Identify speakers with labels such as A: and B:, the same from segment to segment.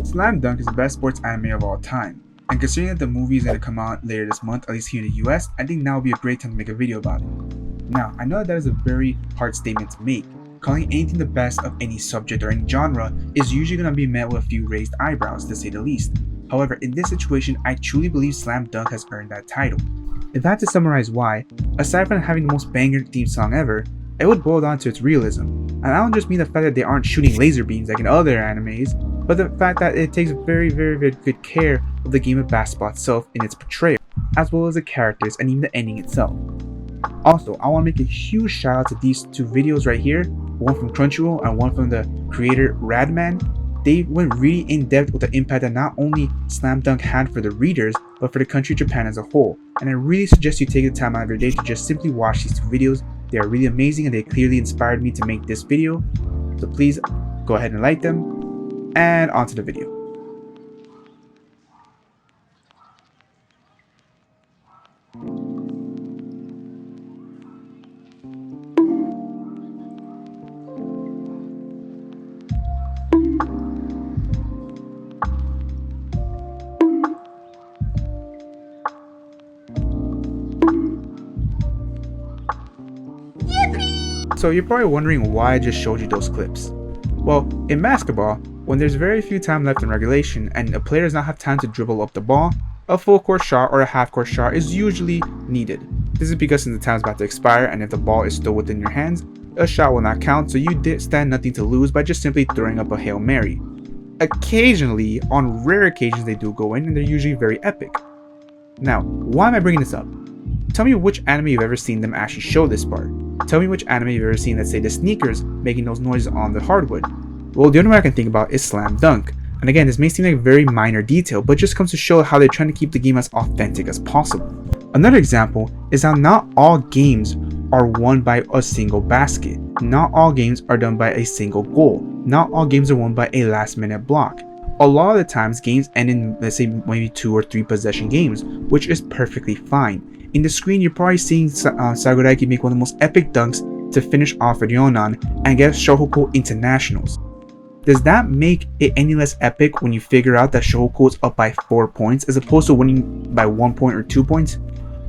A: Slam Dunk is the best sports anime of all time, and considering that the movie is going to come out later this month, at least here in the US, I think now would be a great time to make a video about it. Now, I know that is a very hard statement to make. Calling anything the best of any subject or any genre is usually going to be met with a few raised eyebrows, to say the least. However, in this situation, I truly believe Slam Dunk has earned that title. If I had to summarize why, aside from having the most banger theme song ever, it would boil down to its realism. And I don't just mean the fact that they aren't shooting laser beams like in other animes, but the fact that it takes very good care of the game of basketball itself in its portrayal, as well as the characters and even the ending itself. Also, I want to make a huge shout out to these two videos right here, one from Crunchyroll and one from the creator Radman. They went really in depth with the impact that not only Slam Dunk had for the readers, but for the country Japan as a whole. And I really suggest you take the time out of your day to just simply watch these two videos. They are really amazing and they clearly inspired me to make this video. So please go ahead and like them, and on to the video. So you're probably wondering why I just showed you those clips. Well, in basketball, when there's very few time left in regulation and a player does not have time to dribble up the ball, a full court shot or a half court shot is usually needed. This is because since the time is about to expire and if the ball is still within your hands, a shot will not count, so you stand nothing to lose by just simply throwing up a Hail Mary. Occasionally, on rare occasions they do go in and they're usually very epic. Now, why am I bringing this up? Tell me which anime you've ever seen them actually show this part. Tell me which anime you've ever seen that say the sneakers making those noises on the hardwood. Well, the only one I can think about is Slam Dunk. And again, this may seem like a very minor detail, but it just comes to show how they're trying to keep the game as authentic as possible. Another example is how not all games are won by a single basket. Not all games are done by a single goal. Not all games are won by a last minute block. A lot of the times games end in, let's say, maybe 2 or 3 possession games, which is perfectly fine. In the screen, you're probably seeing Saguraki make one of the most epic dunks to finish off Ryonan and get Shohoku Internationals. Does that make it any less epic when you figure out that Shohoku is up by 4 points as opposed to winning by 1 point or 2 points?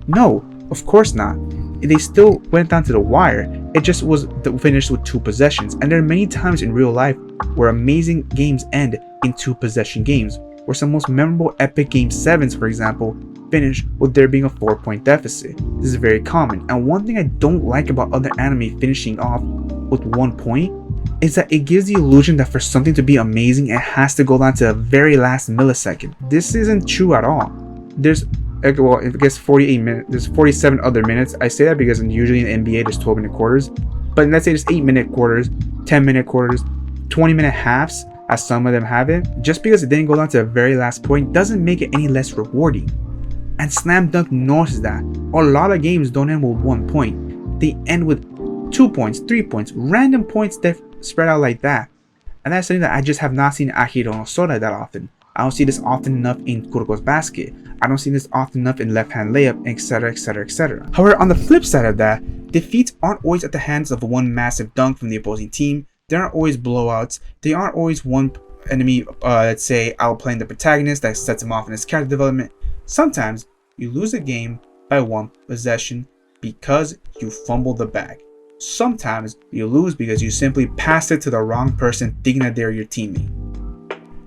A: No, of course not. They still went down to the wire. It just was finished with 2 possessions, and there are many times in real life where amazing games end in 2 possession games, where some most memorable epic game 7s, for example, finish with there being a 4-point deficit. This is very common, and one thing I don't like about other anime finishing off with 1 point is that it gives the illusion that for something to be amazing it has to go down to the very last millisecond. This isn't true at all. There's, well, I guess 48 minutes, there's 47 other minutes. I say that because usually in the NBA there's 12-minute quarters, but let's say there's 8-minute quarters, 10-minute quarters, 20-minute halves, as some of them have it. Just because it didn't go down to the very last point doesn't make it any less rewarding. And Slam Dunk knows that. A lot of games don't end with 1 point. They end with 2 points, 3 points, random points that spread out like that. And that's something that I just have not seen in Akihiro no Sora that often. I don't see this often enough in Kuroko's Basket. I don't see this often enough in Left Hand Layup, etc, etc, etc. However, on the flip side of that, defeats aren't always at the hands of one massive dunk from the opposing team. They aren't always blowouts. They aren't always one enemy, let's say, outplaying the protagonist that sets him off in his character development. Sometimes you lose a game by 1 possession because you fumbled the bag. Sometimes you lose because you simply passed it to the wrong person thinking that they're your teammate.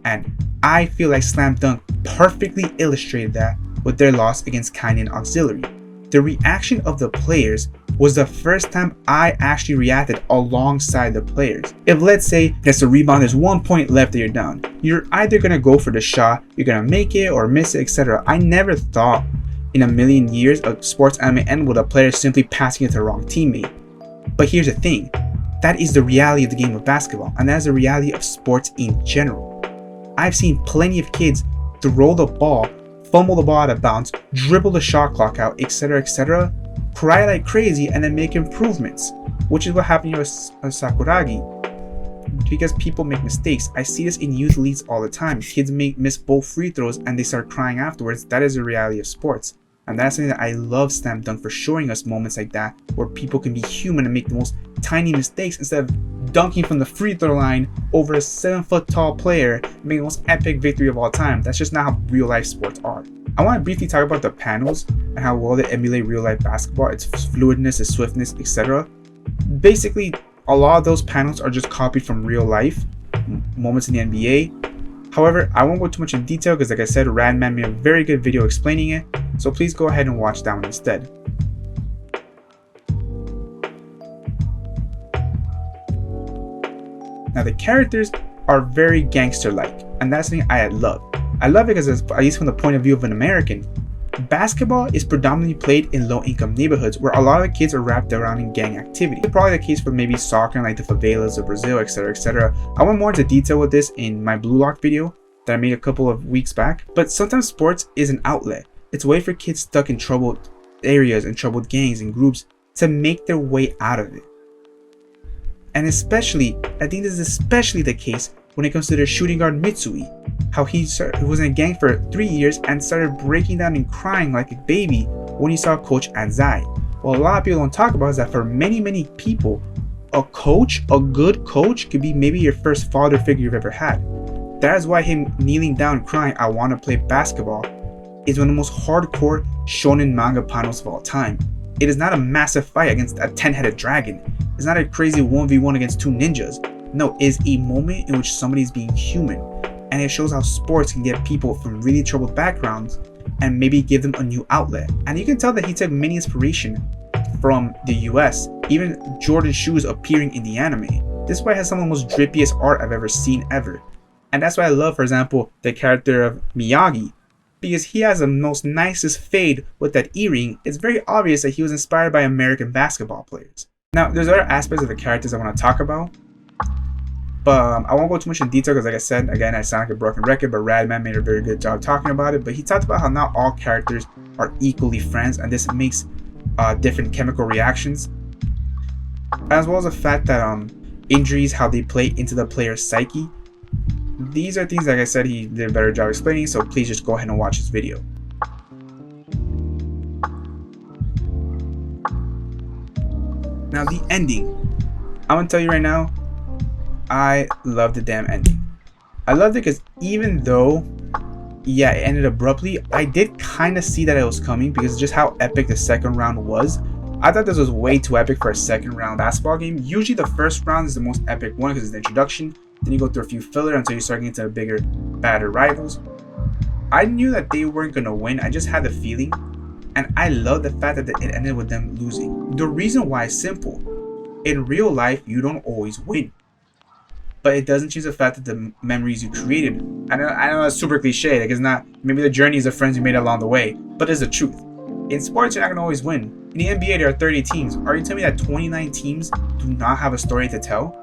A: And I feel like Slam Dunk perfectly illustrated that with their loss against Kainan Auxiliary. The reaction of the players was the first time I actually reacted alongside the players. If, let's say, there's a rebound, there's 1 point left that you're down, you're either gonna go for the shot, you're gonna make it or miss it, etc. I never thought in a million years a sports anime end with a player simply passing it to the wrong teammate. But here's the thing, that is the reality of the game of basketball, and that is the reality of sports in general. I've seen plenty of kids throw the ball, fumble the ball out of bounds, dribble the shot clock out, etc, etc, cry like crazy, and then make improvements, which is what happened here with Sakuragi. Because people make mistakes. I see this in youth leagues all the time. Kids miss both free throws and they start crying afterwards. That is the reality of sports. And that's something that I love Slam Dunk for, showing us moments like that where people can be human and make the most tiny mistakes instead of dunking from the free throw line over a 7-foot tall player and making the most epic victory of all time. That's just not how real life sports are. I want to briefly talk about the panels and how well they emulate real life basketball, its fluidness, its swiftness, etc. Basically, a lot of those panels are just copied from real life moments in the NBA. However, I won't go too much in detail because, like I said, Radman made a very good video explaining it, so please go ahead and watch that one instead. Now, the characters are very gangster-like, and that's something I love. I love it because, at least from the point of view of an American, basketball is predominantly played in low-income neighborhoods where a lot of the kids are wrapped around in gang activity. It's probably the case for maybe soccer in like the favelas of Brazil, etc, etc. I went more into detail with this in my Blue Lock video that I made a couple of weeks back. But sometimes sports is an outlet. It's a way for kids stuck in troubled areas and troubled gangs and groups to make their way out of it. And especially, I think this is especially the case when it comes to their shooting guard Mitsui. How he was in a gang for 3 years and started breaking down and crying like a baby when he saw Coach Anzai. What a lot of people don't talk about is that for many people, a good coach could be maybe your first father figure you've ever had. That is why him kneeling down crying, "I want to play basketball," is one of the most hardcore shonen manga panels of all time. It is not a massive fight against a 10-headed dragon. It's not a crazy 1v1 against 2 ninjas. No, it is a moment in which somebody is being human. And it shows how sports can get people from really troubled backgrounds and maybe give them a new outlet. And you can tell that he took many inspiration from the US, even Jordan's shoes appearing in the anime. This way has some of the most drippiest art I've ever seen ever. And that's why I love, for example, the character of Miyagi, because he has the most nicest fade with that earring. It's very obvious that he was inspired by American basketball players. Now, there's other aspects of the characters I want to talk about, but I won't go too much in detail because, like I said, again, I sound like a broken record, but Radman made a very good job talking about it. But he talked about how not all characters are equally friends, and this makes different chemical reactions, as well as the fact that injuries, how they play into the player's psyche. These are things, like I said, he did a better job explaining, so please just go ahead and watch his video. Now, the ending. I'm gonna tell you right now, I love the damn ending. I loved it because even though, yeah, it ended abruptly, I did kind of see that it was coming because just how epic the second round was. I thought this was way too epic for a second round basketball game. Usually the first round is the most epic one because it's the introduction. Then you go through a few filler until you start getting to bigger, badder rivals. I knew that they weren't going to win. I just had the feeling. And I love the fact that it ended with them losing. The reason why is simple. In real life, you don't always win. But it doesn't change the fact that the memories you created. I know that's super cliche. Like, it's not, maybe the journeys of friends you made along the way. But it's the truth. In sports, you're not going to always win. In the NBA, there are 30 teams. Are you telling me that 29 teams do not have a story to tell?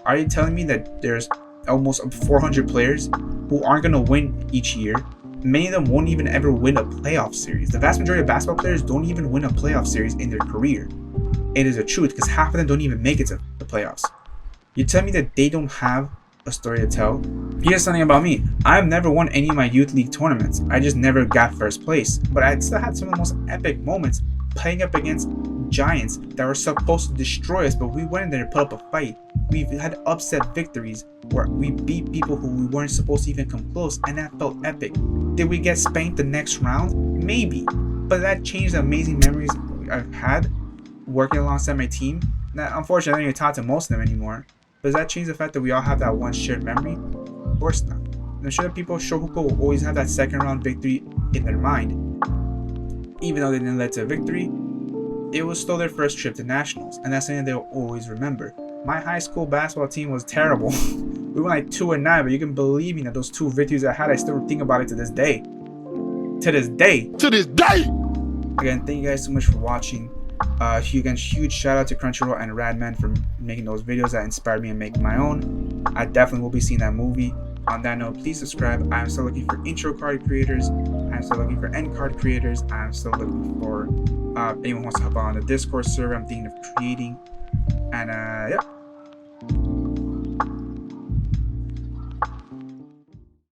A: Are you telling me that there's almost 400 players who aren't going to win each year? Many of them won't even ever win a playoff series. The vast majority of basketball players don't even win a playoff series in their career. It is a truth because half of them don't even make it to the playoffs. You tell me that they don't have a story to tell? Here's something about me. I've never won any of my youth league tournaments. I just never got first place. But I still had some of the most epic moments playing up against giants that were supposed to destroy us, but we went in there to put up a fight. We've had upset victories where we beat people who we weren't supposed to even come close, and that felt epic. Did we get spanked the next round? Maybe. But that changed the amazing memories I've had working alongside my team. Now, unfortunately, I don't even talk to most of them anymore. But does that change the fact that we all have that one shared memory? Of course not. And I'm sure that people Shohoku will always have that second round victory in their mind. Even though they didn't lead to a victory, it was still their first trip to nationals, and that's something they'll always remember. My high school basketball team was terrible. We went like 2-9, but you can believe me that those 2 victories I had, I still think about it to this day. To this day! To this day! Again, thank you guys so much for watching. Huge shout out to Crunchyroll and Radman for making those videos that inspired me to make my own. I definitely will be seeing that movie. On that note, please subscribe. I'm still looking for intro card creators. I'm still looking for end card creators. I'm still looking for anyone who wants to hop on the Discord server I'm thinking of creating. And yeah.